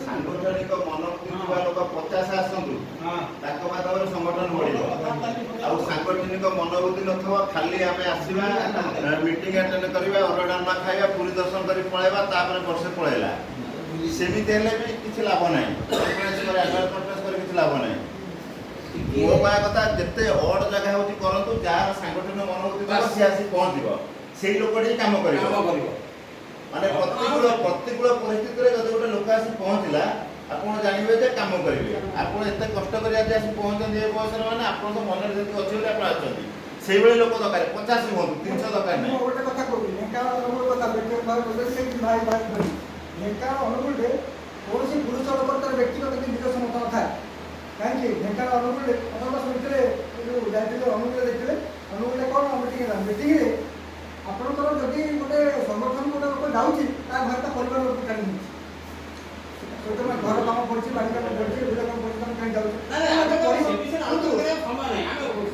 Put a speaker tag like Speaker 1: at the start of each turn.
Speaker 1: सांगठनिक मनोवृत्ति लोक 50 आसतु संगठन बढ़ सांगठनिक मनोवृत्ति न खाली आम आसवा मीटिंग अटेंड करवा अन्न डालमा खाଇବା पूरी दर्शन कर पलैबा वर्षे पलैला सेमती भी किसी लाभ ना लाभ ना मो कह कथा जिते अड जगह हूँ करूँ जार सांगठनिक मनोवृत्ति सी आसी पहुँच से लोक कम कर माने प्रतिकूल परिस्थिति जब गोटे लोक आसी पहुँचला आप जानवे जे कम करेंगे आप एत कष्ट कर पहुँचते ये बयस मैंने आप मन अच्छे से लोक दरकार 50 हूँ 300 दरकार नहीं
Speaker 2: गोटे कथा कहूँ ढेंकानाल अनुगुल कौन पुरुष लोक व्यक्तिगत निज मत न था कहीं ढेंकानाल अनुगुल शुणुते जो अनुगुल देखते अनुगुल कौन मीटिंग आपंकर जदि गोटे संगठन गोटे लोक जाऊँगी घर तो परिवार लोग काढ़ी घर कम पड़ी बाड़ी कम पड़ी बिल कम पड़ी कहीं जाऊँ